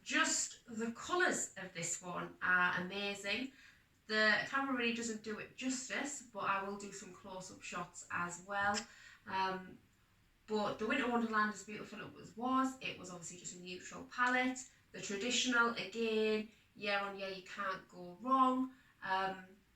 just the colours of this one are amazing. The camera really doesn't do it justice, but I will do some close-up shots as well. But the Winter Wonderland, as beautiful it was obviously just a neutral palette. The traditional, again, year on year, you can't go wrong.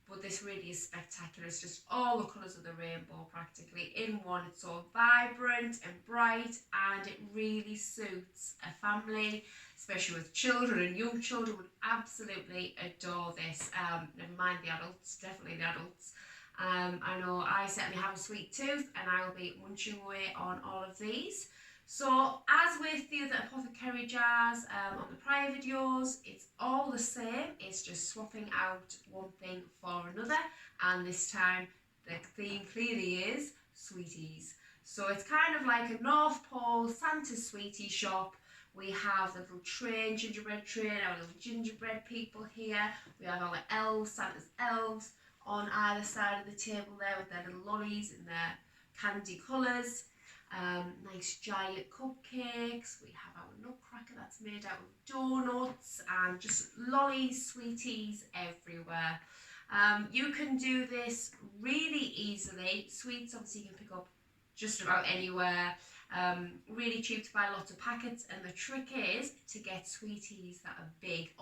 But this really is spectacular. It's just all the colours of the rainbow practically in one. It's so vibrant and bright, and it really suits a family, especially with children, and young children would absolutely adore this. Never mind the adults, definitely the adults. I know I certainly have a sweet tooth, and I will be munching away on all of these. So as with the other apothecary jars on the prior videos, it's all the same. It's just swapping out one thing for another, and this time the theme clearly is sweeties. So it's kind of like a North Pole Santa sweetie shop. We have the little train, gingerbread train, our little gingerbread people here. We have our elves, Santa's elves, on either side of the table there with their little lollies and their candy colours. Nice giant cupcakes. We have our nutcracker that's made out of donuts, and just lollies, sweeties everywhere. You can do this really easily. Sweets obviously you can pick up just about anywhere. Really cheap to buy lots of packets, and the trick is to get sweeties that are big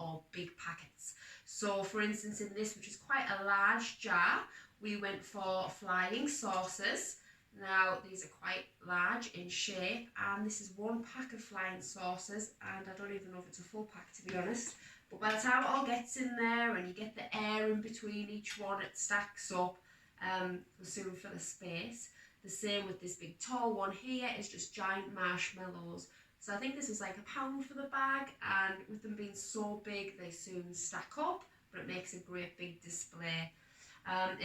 packets. So for instance, in this, which is quite a large jar, we went for flying saucers. Now these are quite large in shape, and this is one pack of flying saucers, and I don't even know if it's a full pack, to be honest, but by the time it all gets in there and you get the air in between each one, it stacks up. We'll soon fill a space. The same with this big tall one here is just giant marshmallows. So I think this is like £1 for the bag, and with them being so big, they soon stack up, but it makes a great big display.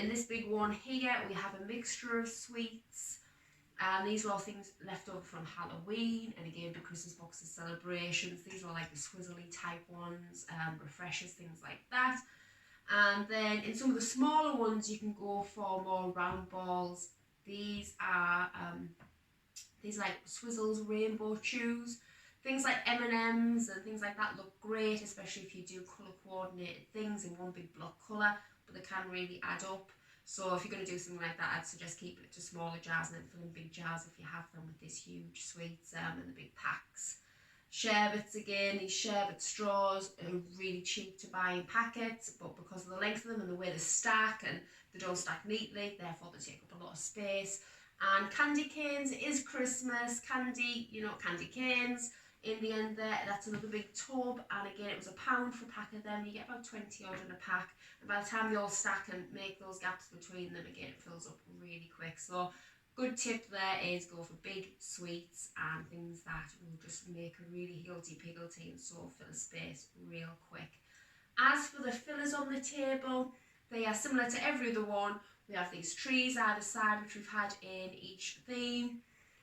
In this big one here, we have a mixture of sweets, and these are all things left over from Halloween, and again, the Christmas boxes celebrations. These are like the swizzly type ones, refreshers, things like that. And then in some of the smaller ones, you can go for more round balls. These are like Swizzles Rainbow Chews. Things like M&Ms and things like that look great, especially if you do colour coordinated things in one big block colour, but they can really add up. So if you're going to do something like that, I'd suggest keeping it to smaller jars and then filling big jars if you have them with these huge sweets and the big packs. Sherbets again, these sherbet straws are really cheap to buy in packets, but because of the length of them and the way they stack, and they don't stack neatly, therefore they take up a lot of space. And candy canes, it is Christmas, candy, you know, candy canes. In the end there, that's another big tub, and again it was £1 for a pack of them. You get about 20 odd in a pack, and by the time you all stack and make those gaps between them, again it fills up really quick. So good tip there is go for big sweets and things that will just make a really higgledy-piggledy and so fill a space real quick. As for the fillers on the table, they are similar to every other one. We have these trees either side, which we've had in each theme.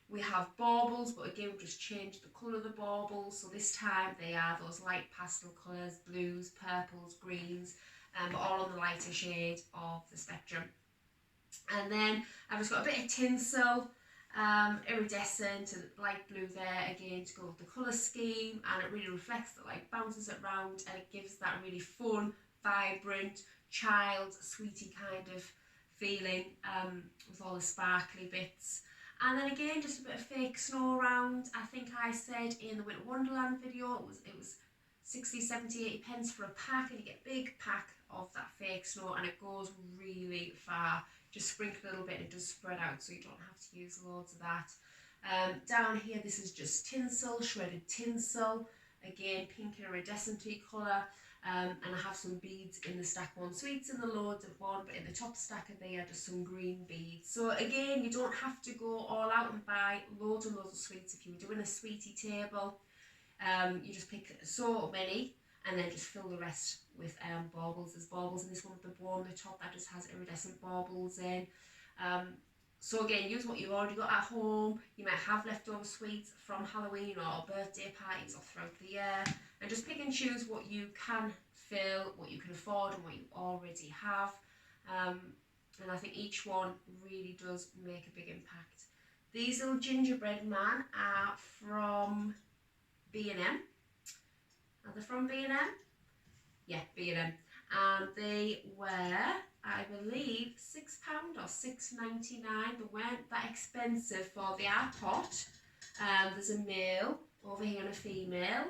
We have baubles, but again we've just changed the colour of the baubles, so this time they are those light pastel colours, blues, purples, greens, but all on the lighter shade of the spectrum. And then I've just got a bit of tinsel, iridescent and light blue there again to go with the colour scheme, and it really reflects the light, bounces it round, and it gives that really fun, vibrant, child, sweetie kind of feeling with all the sparkly bits. And then again, just a bit of fake snow around. I think I said in the Winter Wonderland video it was 60, 70, 80 pence for a pack, and you get a big pack of that fake snow, and it goes really far. Just sprinkle a little bit and it does spread out, so you don't have to use loads of that. Down here, this is just tinsel, shredded tinsel. Again, pink and iridescent colour. And I have some beads in the stack one. Sweets in the loads of one, but in the top stack of there, just some green beads. So again, you don't have to go all out and buy loads and loads of sweets. If you were doing a sweetie table, you just pick so many and then just fill the rest with baubles. There's baubles in this one with the bow on the top that just has iridescent baubles in. So again, use what you've already got at home. You might have leftover sweets from Halloween or birthday parties or throughout the year, and just pick and choose what you can fill, what you can afford, and what you already have. And I think each one really does make a big impact. These little gingerbread man are from B&M. I'll from B&M? Yeah, B&M. And they were, I believe, £6 or £6.99. They weren't that expensive for the art pot. There's a male over here and a female,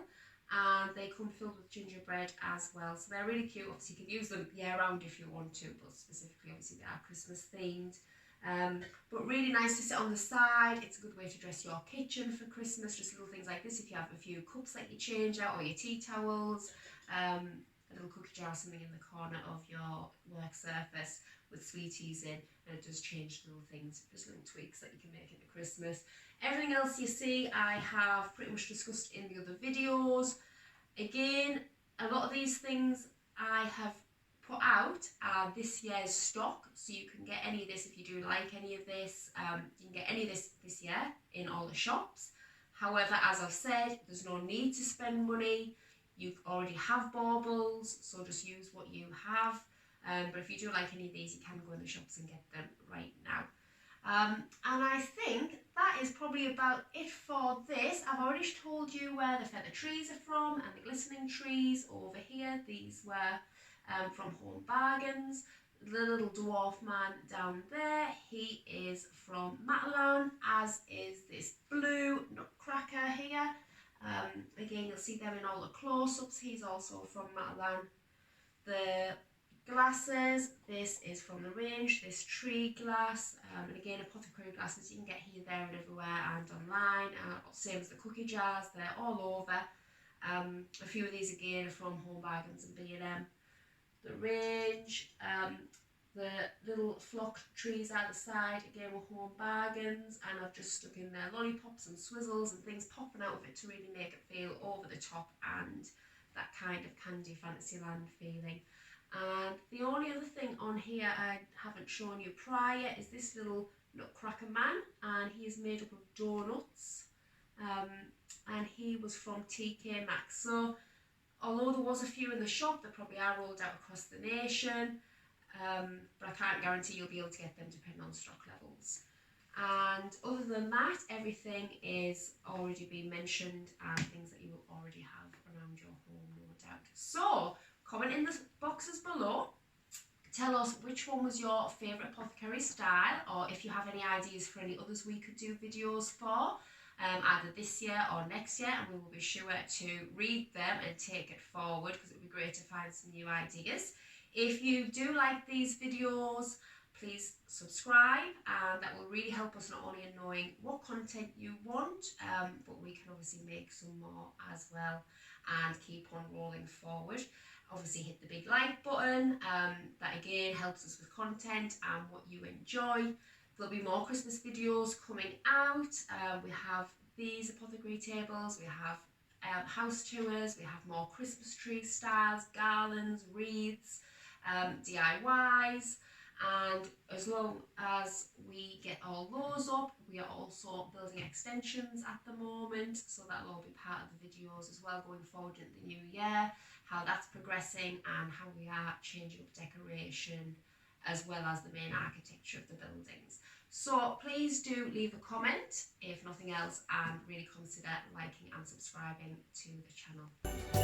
and they come filled with gingerbread as well. So they're really cute. Obviously, you can use them year round if you want to, but specifically, obviously, they are Christmas themed. But really nice to sit on the side. It's a good way to dress your kitchen for Christmas. Just little things like this. If you have a few cups that you change out, or your tea towels, a little cookie jar or something in the corner of your work surface with sweeties in, and it does change little things, just little tweaks that you can make into Christmas. Everything else you see I have pretty much discussed in the other videos. Again, a lot of these things I have put out are this year's stock, so you can get any of this if you do like any of this. You can get any of this year in all the shops. However, as I've said, there's no need to spend money. You already have baubles, so just use what you have. But if you do like any of these, you can go in the shops and get them right now. And I think that is probably about it for this. I've already told you where the feather trees are from, and the glistening trees over here. These were from Home Bargains. The little dwarf man down there, he is from Matalan, as is this blue nutcracker here. Again, you'll see them in all the close-ups. He's also from Matalan. The glasses, this is from the range, this tree glass, and again apothecary glasses you can get here, there and everywhere and online, same as the cookie jars, they're all over. A few of these again are from Home Bargains and B&M. The range, the little flock trees at the side, again with Home Bargains, and I've just stuck in there lollipops and swizzles and things popping out of it to really make it feel over the top and that kind of candy Fantasyland feeling. And the only other thing on here I haven't shown you prior is this little nutcracker man, and he is made up of donuts, and he was from TK Maxx. So although there was a few in the shop, they probably are rolled out across the nation, but I can't guarantee you'll be able to get them depending on stock levels. And other than that, everything is already been mentioned and things that you will already have around your home, no doubt. So comment in the boxes below, tell us which one was your favourite apothecary style, or if you have any ideas for any others we could do videos for, either this year or next year, and we will be sure to read them and take it forward, because it would be great to find some new ideas. If you do like these videos, please subscribe, and that will really help us not only in knowing what content you want, but we can obviously make some more as well and keep on rolling forward. Obviously hit the big like button, that again helps us with content and what you enjoy. There'll be more Christmas videos coming out. We have these apothecary tables, we have house tours, we have more Christmas tree styles, garlands, wreaths, DIYs, and as long as we get all those up, we are also building extensions at the moment, so that'll all be part of the videos as well going forward in the new year, how that's progressing and how we are changing up decoration as well as the main architecture of the buildings. So please do leave a comment if nothing else, and really consider liking and subscribing to the channel.